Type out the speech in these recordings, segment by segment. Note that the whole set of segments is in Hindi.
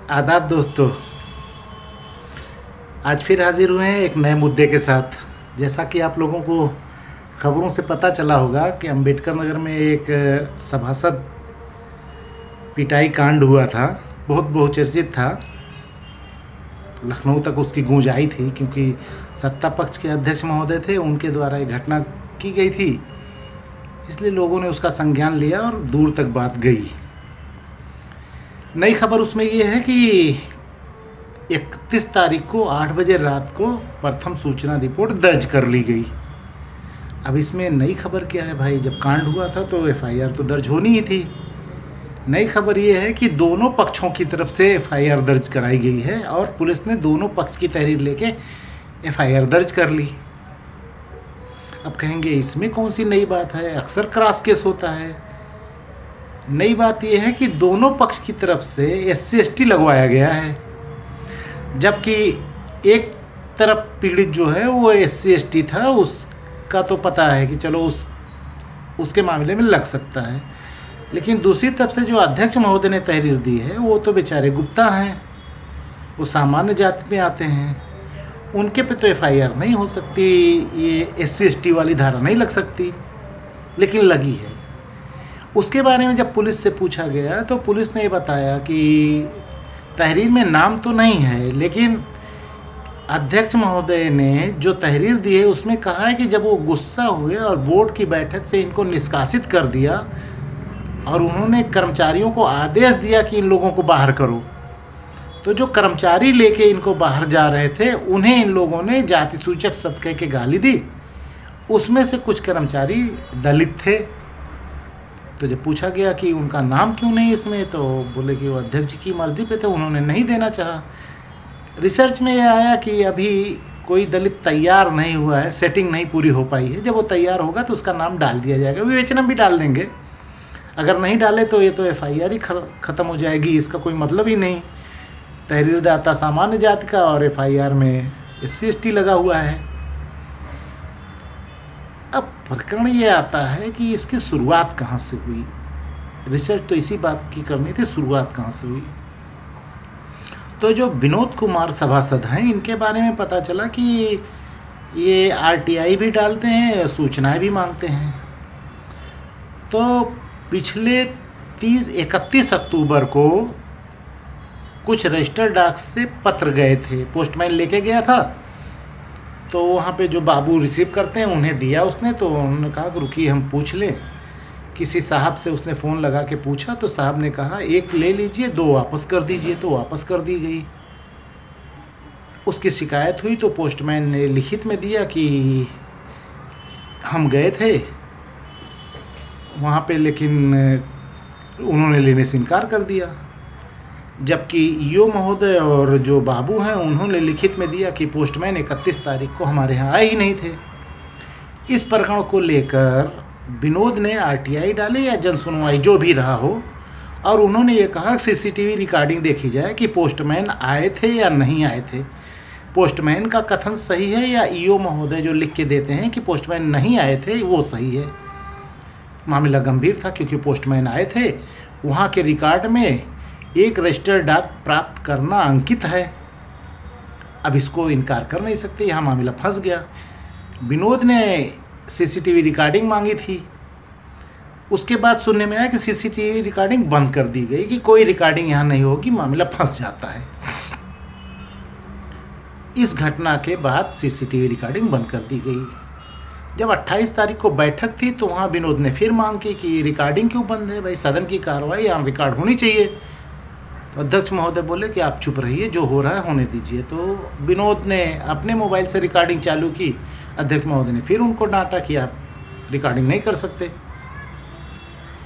आदाब दोस्तों। आज फिर हाजिर हुए हैं एक नए मुद्दे के साथ। जैसा कि आप लोगों को खबरों से पता चला होगा कि अंबेडकर नगर में एक सभासद पिटाई कांड हुआ था। बहुत बहुचर्चित था। लखनऊ तक उसकी गूंज आई थी क्योंकि सत्ता पक्ष के अध्यक्ष महोदय थे, उनके द्वारा ये घटना की गई थी, इसलिए लोगों ने उसका संज्ञान लिया और दूर तक बात गई। नई खबर उसमें ये है कि 31 तारीख को 8 बजे रात को प्रथम सूचना रिपोर्ट दर्ज कर ली गई। अब इसमें नई खबर क्या है भाई? जब कांड हुआ था तो एफआईआर तो दर्ज होनी ही थी। नई खबर ये है कि दोनों पक्षों की तरफ से एफआईआर दर्ज कराई गई है और पुलिस ने दोनों पक्ष की तहरीर लेके एफआईआर दर्ज कर ली। अब कहेंगे इसमें कौन सी नई बात है? अक्सर क्रॉस केस होता है। नई बात यह है कि दोनों पक्ष की तरफ से SC/ST लगवाया गया है, जबकि एक तरफ पीड़ित जो है वो SC/ST था, उसका तो पता है कि चलो उसके मामले में लग सकता है। लेकिन दूसरी तरफ से जो अध्यक्ष महोदय ने तहरीर दी है वो तो बेचारे गुप्ता हैं, वो सामान्य जाति में आते हैं, उनके पे तो एफआईआर नहीं हो सकती, ये SC/ST वाली धारा नहीं लग सकती, लेकिन लगी है। उसके बारे में जब पुलिस से पूछा गया तो पुलिस ने ये बताया कि तहरीर में नाम तो नहीं है, लेकिन अध्यक्ष महोदय ने जो तहरीर दी है उसमें कहा है कि जब वो गुस्सा हुए और बोर्ड की बैठक से इनको निष्कासित कर दिया और उन्होंने कर्मचारियों को आदेश दिया कि इन लोगों को बाहर करो, तो जो कर्मचारी लेके इनको बाहर जा रहे थे उन्हें इन लोगों ने जाति सूचक शब्द कह के गाली दी। उसमें से कुछ कर्मचारी दलित थे। तो जब पूछा गया कि उनका नाम क्यों नहीं इसमें, तो बोले कि वो अध्यक्ष जी की मर्जी पे थे, उन्होंने नहीं देना चाहा। रिसर्च में यह आया कि अभी कोई दलित तैयार नहीं हुआ है, सेटिंग नहीं पूरी हो पाई है। जब वो तैयार होगा तो उसका नाम डाल दिया जाएगा, विवेचना भी डाल देंगे। अगर नहीं डाले तो ये तो एफआईआर ही ख़त्म हो जाएगी, इसका कोई मतलब ही नहीं। तहरीरदाता सामान्य जाति का और एफआईआर में SC/ST लगा हुआ है। अब प्रकरण ये आता है कि इसकी शुरुआत कहाँ से हुई। रिसर्च तो इसी बात की करनी थी, शुरुआत कहाँ से हुई। तो जो विनोद कुमार सभासद हैं, इनके बारे में पता चला कि ये RTI भी डालते हैं, सूचनाएं भी मांगते हैं। तो पिछले 31 अक्टूबर को कुछ रजिस्टर्ड डाक से पत्र गए थे, पोस्टमैन लेके गया था, तो वहाँ पे जो बाबू रिसीव करते हैं उन्हें दिया उसने। तो उन्होंने कहा कि रुकिए हम पूछ लें। किसी साहब से उसने फ़ोन लगा के पूछा तो साहब ने कहा एक ले लीजिए, 2 वापस कर दीजिए, तो वापस कर दी गई। उसकी शिकायत हुई तो पोस्टमैन ने लिखित में दिया कि हम गए थे वहाँ पे, लेकिन उन्होंने लेने से इनकार कर दिया। जबकि ईओ महोदय और जो बाबू हैं उन्होंने लिखित में दिया कि पोस्टमैन 31 तारीख को हमारे यहाँ आए ही नहीं थे। इस प्रकरण को लेकर विनोद ने RTI डाले या जन सुनवाई जो भी रहा हो, और उन्होंने ये कहा CCTV रिकॉर्डिंग देखी जाए कि पोस्टमैन आए थे या नहीं आए थे। पोस्टमैन का कथन सही है या ईओ महोदय जो लिख के देते हैं कि पोस्टमैन नहीं आए थे वो सही है। मामला गंभीर था क्योंकि पोस्टमैन आए थे, वहाँ के रिकॉर्ड में एक रजिस्टर्ड डाक प्राप्त करना अंकित है। अब इसको इनकार कर नहीं सकते, यहाँ मामला फंस गया। विनोद ने CCTV रिकॉर्डिंग मांगी थी, उसके बाद सुनने में आया कि CCTV रिकॉर्डिंग बंद कर दी गई कि कोई रिकॉर्डिंग यहाँ नहीं होगी, मामला फंस जाता है। इस घटना के बाद CCTV रिकॉर्डिंग बंद कर दी गई। जब 28 तारीख को बैठक थी तो वहाँ विनोद ने फिर मांग की कि रिकॉर्डिंग क्यों बंद है भाई, सदन की कार्रवाई यहाँ रिकॉर्ड होनी चाहिए। तो अध्यक्ष महोदय बोले कि आप चुप रहिए, जो हो रहा है होने दीजिए। तो विनोद ने अपने मोबाइल से रिकॉर्डिंग चालू की। अध्यक्ष महोदय ने फिर उनको डांटा कि आप रिकॉर्डिंग नहीं कर सकते।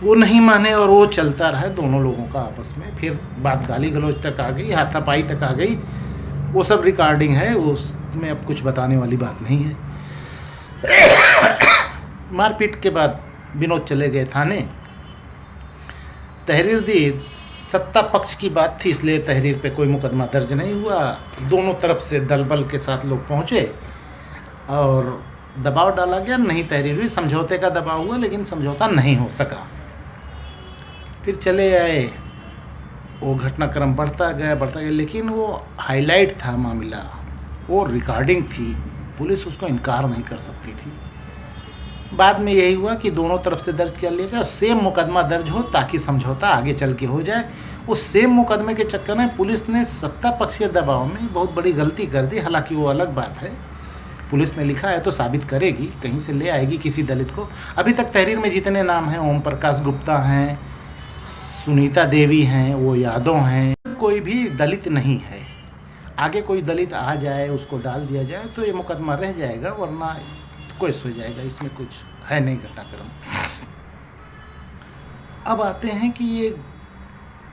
वो नहीं माने और वो चलता रहा दोनों लोगों का आपस में। फिर बात गाली गलौज तक आ गई, हाथापाई तक आ गई। वो सब रिकॉर्डिंग है, उसमें अब कुछ बताने वाली बात नहीं है। मारपीट के बाद विनोद चले गए थाने, तहरीर दी। सत्ता पक्ष की बात थी इसलिए तहरीर पे कोई मुकदमा दर्ज नहीं हुआ। दोनों तरफ से दल बल के साथ लोग पहुँचे और दबाव डाला गया, नहीं तहरीर हुई। समझौते का दबाव हुआ लेकिन समझौता नहीं हो सका। फिर चले आए वो घटनाक्रम बढ़ता गया, लेकिन वो हाईलाइट था मामला, वो रिकॉर्डिंग थी, पुलिस उसको इनकार नहीं कर सकती थी। बाद में यही हुआ कि दोनों तरफ से दर्ज कर लिया जाए, सेम मुकदमा दर्ज हो ताकि समझौता आगे चल के हो जाए। उस सेम मुकदमे के चक्कर में पुलिस ने सत्ता पक्षीय दबाव में बहुत बड़ी गलती कर दी। हालांकि वो अलग बात है, पुलिस ने लिखा है तो साबित करेगी, कहीं से ले आएगी किसी दलित को। अभी तक तहरीर में जितने नाम हैं, ओम प्रकाश गुप्ता हैं, सुनीता देवी हैं, वो यादव हैं, कोई भी दलित नहीं है। आगे कोई दलित आ जाए, उसको डाल दिया जाए तो ये मुकदमा रह जाएगा, वरना केस हो जाएगा। इसमें कुछ है नहीं घटनाक्रम। अब आते हैं कि ये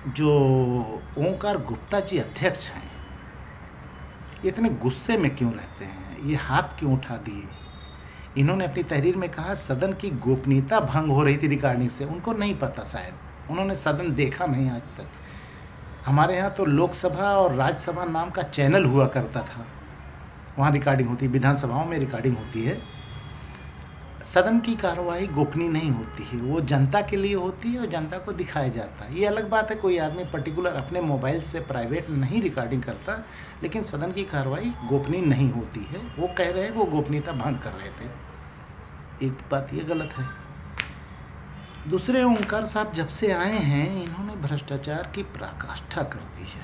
जो ओंकार गुप्ता जी अध्यक्ष हैं, ये इतने गुस्से में क्यों रहते हैं, ये हाथ क्यों उठा दिए? इन्होंने अपनी तहरीर में कहा सदन की गोपनीयता भंग हो रही थी रिकॉर्डिंग से। उनको नहीं पता, शायद उन्होंने सदन देखा नहीं आज तक। हमारे यहाँ तो लोकसभा और राज्यसभा नाम का चैनल हुआ करता था, वहाँ रिकॉर्डिंग होती है, विधानसभाओं में रिकॉर्डिंग होती है। सदन की कार्रवाई गोपनीय नहीं होती है, वो जनता के लिए होती है और जनता को दिखाया जाता है। ये अलग बात है, कोई आदमी पर्टिकुलर अपने मोबाइल से प्राइवेट नहीं रिकॉर्डिंग करता, लेकिन सदन की कार्रवाई गोपनीय नहीं होती है। वो कह रहे हैं वो गोपनीयता भंग कर रहे थे, एक बात ये गलत है। दूसरे, ओंकार साहब जब से आए हैं इन्होंने भ्रष्टाचार की पराकाष्ठा कर दी है।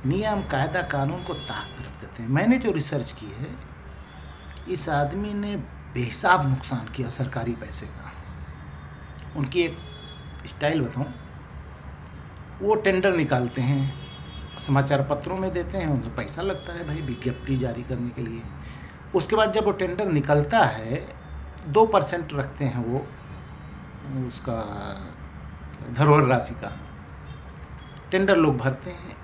नियम कायदा कानून को ताक पर रख देते हैं। मैंने जो रिसर्च की है, इस आदमी ने बेहिसाब नुकसान किया सरकारी पैसे का। उनकी एक स्टाइल बताऊं, वो टेंडर निकालते हैं, समाचार पत्रों में देते हैं, उनको पैसा लगता है भाई विज्ञप्ति जारी करने के लिए। उसके बाद जब वो टेंडर निकलता है 2% रखते हैं वो उसका धरोहर राशि का। टेंडर लोग भरते हैं,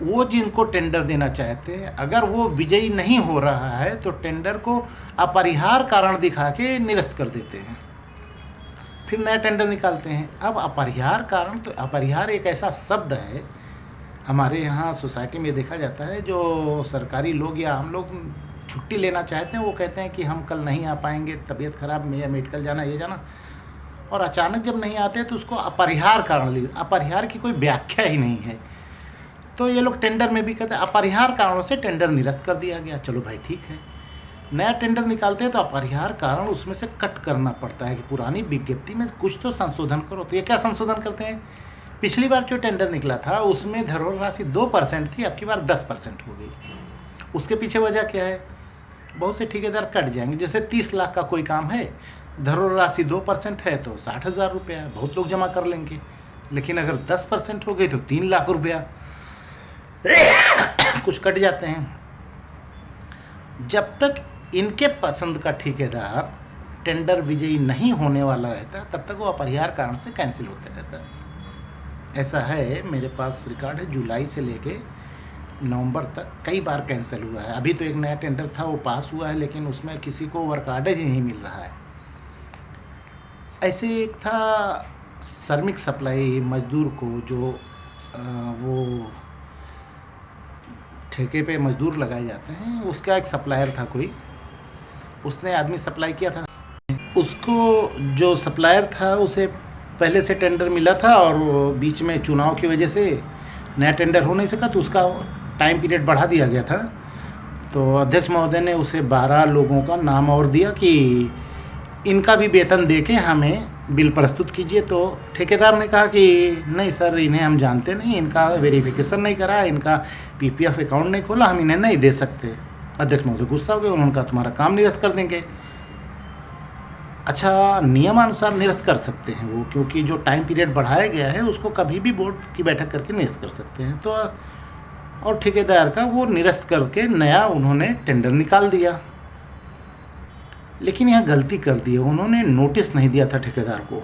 वो जिनको टेंडर देना चाहते हैं अगर वो विजयी नहीं हो रहा है तो टेंडर को अपरिहार्य कारण दिखा के निरस्त कर देते हैं, फिर नया टेंडर निकालते हैं। अब अपरिहार्य कारण, तो अपरिहार्य एक ऐसा शब्द है हमारे यहाँ सोसाइटी में देखा जाता है, जो सरकारी लोग या हम लोग छुट्टी लेना चाहते हैं, वो कहते हैं कि हम कल नहीं आ पाएंगे, तबीयत खराब में या मेडिकल जाना, ये जाना, और अचानक जब नहीं आते तो उसको अपरिहार्य कारण, अपरिहार्य की कोई व्याख्या ही नहीं है। तो ये लोग टेंडर में भी कहते हैं अपरिहार्य कारणों से टेंडर निरस्त कर दिया गया। चलो भाई ठीक है, नया टेंडर निकालते हैं तो अपरिहार्य कारण उसमें से कट करना पड़ता है कि पुरानी विज्ञप्ति में कुछ तो संशोधन करो। तो ये क्या संशोधन करते हैं, पिछली बार जो टेंडर निकला था उसमें धरोहर राशि 2% थी, अब की बार 10% हो गई। उसके पीछे वजह क्या है, बहुत से ठेकेदार कट जाएंगे। जैसे 30 लाख का कोई काम है, धरोहर राशि 2% है तो 60,000 रुपया बहुत लोग जमा कर लेंगे, लेकिन अगर 10% हो गई तो 3 लाख रुपया कुछ कट जाते हैं। जब तक इनके पसंद का ठेकेदार टेंडर विजयी नहीं होने वाला रहता तब तक वो अपरिहार्य कारण से कैंसिल होते रहता है। ऐसा है, मेरे पास रिकॉर्ड है, जुलाई से लेके नवंबर तक कई बार कैंसिल हुआ है। अभी तो एक नया टेंडर था वो पास हुआ है, लेकिन उसमें किसी को वर्क ऑर्डर ही नहीं मिल रहा है। ऐसे एक था श्रमिक सप्लाई, मजदूर को जो वो ठेके पे मजदूर लगाए जाते हैं, उसका एक सप्लायर था कोई, उसने आदमी सप्लाई किया था। उसको जो सप्लायर था उसे पहले से टेंडर मिला था और बीच में चुनाव की वजह से नया टेंडर हो नहीं सका, तो उसका टाइम पीरियड बढ़ा दिया गया था। तो अध्यक्ष महोदय ने उसे 12 लोगों का नाम और दिया कि इनका भी वेतन दे के हमें बिल प्रस्तुत कीजिए। तो ठेकेदार ने कहा कि नहीं सर, इन्हें हम जानते नहीं, इनका वेरिफिकेशन नहीं करा, इनका पीपीएफ अकाउंट नहीं खोला, हम इन्हें नहीं दे सकते। अध्यक्ष महोदय गुस्सा हो गए, उन्होंने कहा तुम्हारा काम निरस्त कर देंगे। अच्छा, नियमानुसार निरस्त कर सकते हैं वो, क्योंकि जो टाइम पीरियड बढ़ाया गया है उसको कभी भी बोर्ड की बैठक करके निरस्त कर सकते हैं। तो और ठेकेदार का वो निरस्त करके नया उन्होंने टेंडर निकाल दिया। लेकिन यहाँ गलती कर दी है, उन्होंने नोटिस नहीं दिया था ठेकेदार को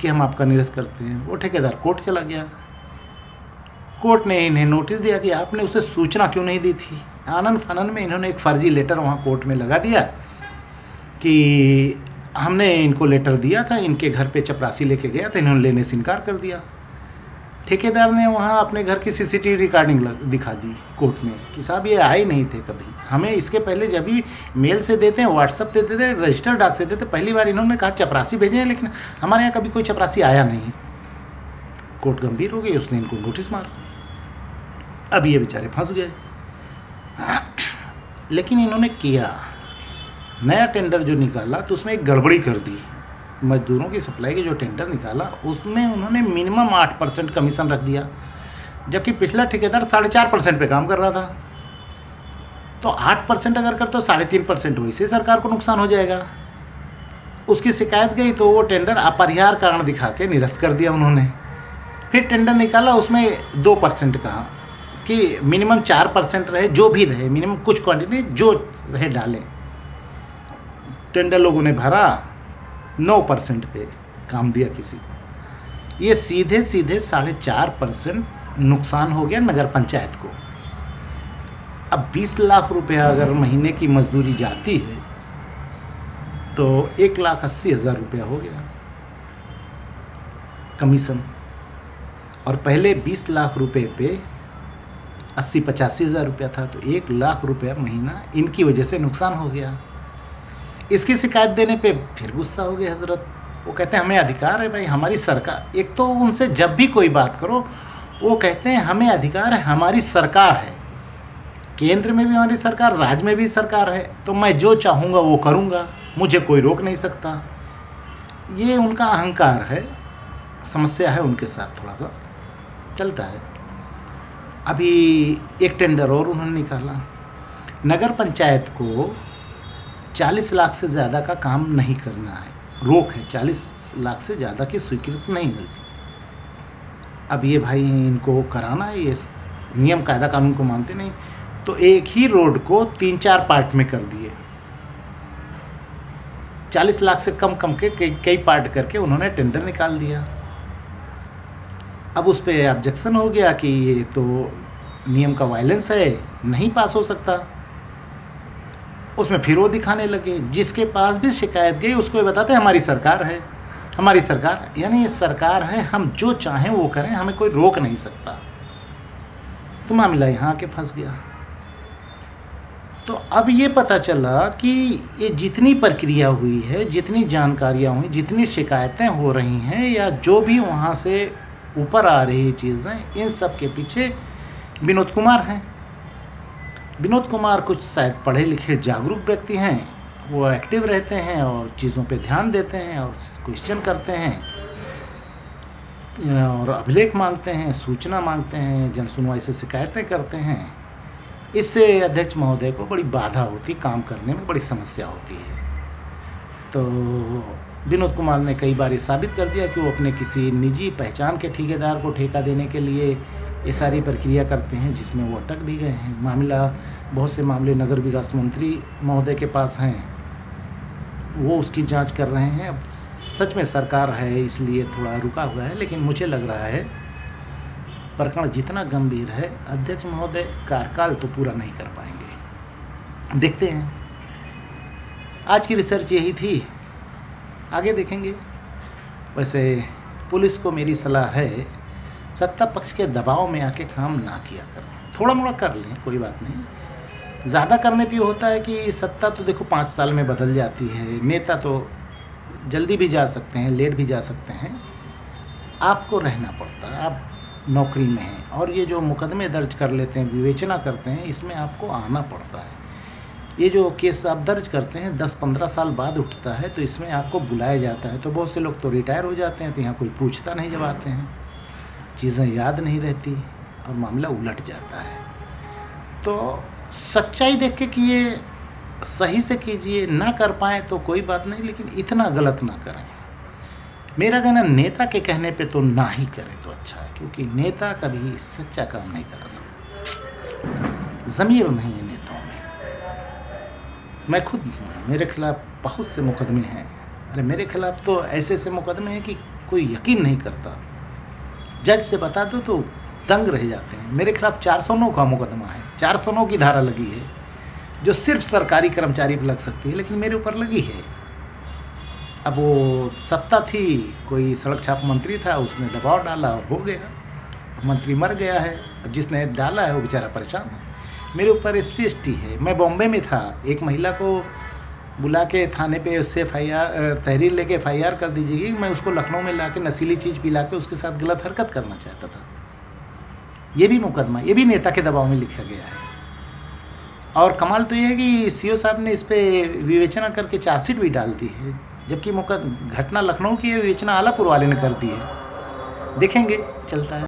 कि हम आपका निरस्त करते हैं। वो ठेकेदार कोर्ट चला गया, कोर्ट ने इन्हें नोटिस दिया कि आपने उसे सूचना क्यों नहीं दी थी। आनंद फानन में इन्होंने एक फर्जी लेटर वहाँ कोर्ट में लगा दिया कि हमने इनको लेटर दिया था, इनके घर पे चपरासी लेके गया था, इन्होंने लेने से इनकार कर दिया। ठेकेदार ने वहाँ अपने घर की सीसीटीवी रिकॉर्डिंग दिखा दी कोर्ट में कि साहब ये आए नहीं थे कभी, हमें इसके पहले जब भी मेल से देते हैं, व्हाट्सअप देते थे, रजिस्टर्ड डाक से देते, पहली बार इन्होंने कहा चपरासी भेजे हैं, लेकिन हमारे यहाँ कभी कोई चपरासी आया नहीं। कोर्ट गंभीर हो गई, उसने इनको नोटिस मारा। अब ये बेचारे फंस गए। लेकिन इन्होंने किया, नया टेंडर जो निकाला तो उसमें एक गड़बड़ी कर दी। मजदूरों की सप्लाई के जो टेंडर निकाला उसमें उन्होंने मिनिमम 8% कमीशन रख दिया, जबकि पिछला ठेकेदार 4.5% पे काम कर रहा था। तो 8% अगर कर तो 3.5% वैसे सरकार को नुकसान हो जाएगा। उसकी शिकायत गई तो वो टेंडर अपरिहार्य कारण दिखा के निरस्त कर दिया उन्होंने। फिर टेंडर निकाला, उसमें 2% कहा कि मिनिमम 4% रहे, जो भी रहे मिनिमम कुछ क्वांटिटी जो रहे डालें। टेंडर लोगों ने भरा, 9% पे काम दिया किसी को। ये सीधे 4.5% नुकसान हो गया नगर पंचायत को। अब 20 लाख रुपया अगर महीने की मजदूरी जाती है तो 1,80,000 रुपया हो गया कमीशन। और पहले 20 लाख रुपए पे 80-85,000 रुपया था, तो 1 लाख रुपया महीना इनकी वजह से नुकसान हो गया। इसकी शिकायत देने पे फिर गुस्सा हो गया हजरत। वो कहते हैं हमें अधिकार है भाई, हमारी सरकार। एक तो उनसे जब भी कोई बात करो वो कहते हैं हमें अधिकार है, हमारी सरकार है, केंद्र में भी हमारी सरकार, राज्य में भी सरकार है, तो मैं जो चाहूँगा वो करूँगा, मुझे कोई रोक नहीं सकता। ये उनका अहंकार है, समस्या है उनके साथ, थोड़ा सा चलता है। अभी एक टेंडर और उन्होंने निकाला, नगर पंचायत को 40 लाख से ज़्यादा का काम नहीं करना है, रोक है, 40 लाख से ज़्यादा की स्वीकृति नहीं मिलती। अब ये भाई इनको कराना है, ये नियम कायदा कानून को मानते नहीं, तो एक ही रोड को 3-4 पार्ट में कर दिए। 40 लाख से कम के कई पार्ट करके उन्होंने टेंडर निकाल दिया। अब उस पर ऑब्जेक्शन हो गया कि ये तो नियम का वायलेंस है, नहीं पास हो सकता। उसमें फिर वो दिखाने लगे, जिसके पास भी शिकायत गई उसको ये बताते हैं हमारी सरकार है, हमारी सरकार, यानी ये सरकार है, हम जो चाहें वो करें, हमें कोई रोक नहीं सकता। तो मामला यहाँ आके फंस गया। तो अब ये पता चला कि ये जितनी प्रक्रिया हुई है, जितनी जानकारियाँ हुई, जितनी शिकायतें हो रही हैं, या जो भी वहाँ से ऊपर आ रही चीज़ें, इन सब के पीछे विनोद कुमार हैं। विनोद कुमार कुछ शायद पढ़े लिखे जागरूक व्यक्ति हैं, वो एक्टिव रहते हैं और चीज़ों पे ध्यान देते हैं और क्वेश्चन करते हैं और अभिलेख मांगते हैं, सूचना मांगते हैं, जनसुनवाई से शिकायतें करते हैं। इससे अध्यक्ष महोदय को बड़ी बाधा होती, काम करने में बड़ी समस्या होती है। तो विनोद कुमार ने कई बार ये साबित कर दिया कि वो अपने किसी निजी पहचान के ठेकेदार को ठेका देने के लिए ये सारी प्रक्रिया करते हैं, जिसमें वो अटक भी गए हैं। मामला, बहुत से मामले नगर विकास मंत्री महोदय के पास हैं, वो उसकी जांच कर रहे हैं। अब सच में सरकार है इसलिए थोड़ा रुका हुआ है, लेकिन मुझे लग रहा है प्रकरण जितना गंभीर है, अध्यक्ष महोदय कार्यकाल तो पूरा नहीं कर पाएंगे। देखते हैं। आज की रिसर्च यही थी, आगे देखेंगे। वैसे पुलिस को मेरी सलाह है, सत्ता पक्ष के दबाव में आके काम ना किया करें, थोड़ा मोड़ा कर लें, कोई बात नहीं। ज़्यादा करने पे होता है कि सत्ता तो देखो 5 साल में बदल जाती है, नेता तो जल्दी भी जा सकते हैं, लेट भी जा सकते हैं, आपको रहना पड़ता है, आप नौकरी में हैं। और ये जो मुकदमे दर्ज कर लेते हैं, विवेचना करते हैं, इसमें आपको आना पड़ता है। ये जो केस आप दर्ज करते हैं 10-15 साल बाद उठता है, तो इसमें आपको बुलाया जाता है। तो बहुत से लोग तो रिटायर हो जाते हैं, तो यहाँ कोई पूछता नहीं जब आते हैं, चीज़ें याद नहीं रहती और मामला उलट जाता है। तो सच्चाई देख के कि ये सही से कीजिए, ना कर पाएँ तो कोई बात नहीं, लेकिन इतना गलत ना करें। मेरा कहना, नेता के कहने पे तो ना ही करें तो अच्छा है, क्योंकि नेता कभी सच्चा काम नहीं करा सकता, ज़मीर नहीं है नेताओं में। मैं खुद हूँ, मेरे खिलाफ बहुत से मुकदमे हैं। अरे मेरे खिलाफ तो ऐसे ऐसे मुकदमे हैं कि कोई यकीन नहीं करता, जज से बता दो तो दंग रह जाते हैं। मेरे खिलाफ 409 का मुकदमा है, 409 की धारा लगी है, जो सिर्फ सरकारी कर्मचारी पर लग सकती है, लेकिन मेरे ऊपर लगी है। अब वो सत्ता थी, कोई सड़क छाप मंत्री था, उसने दबाव डाला और हो गया, अब मंत्री मर गया है। अब जिसने डाला है वो बेचारा परेशान है। मेरे ऊपर SC ST है। मैं बॉम्बे में था, एक महिला को बुला के थाने पे उससे FIR तहरीर लेके FIR कर दीजिए कि मैं उसको लखनऊ में ला के नशीली चीज़ पिला के उसके साथ गलत हरकत करना चाहता था। ये भी मुकदमा, ये भी नेता के दबाव में लिखा गया है। और कमाल तो ये है कि CO साहब ने इस पर विवेचना करके चार्जशीट भी डाल दी है, जबकि घटना लखनऊ की है, विवेचना आलापुर वाले ने कर दी है। देखेंगे चलता है।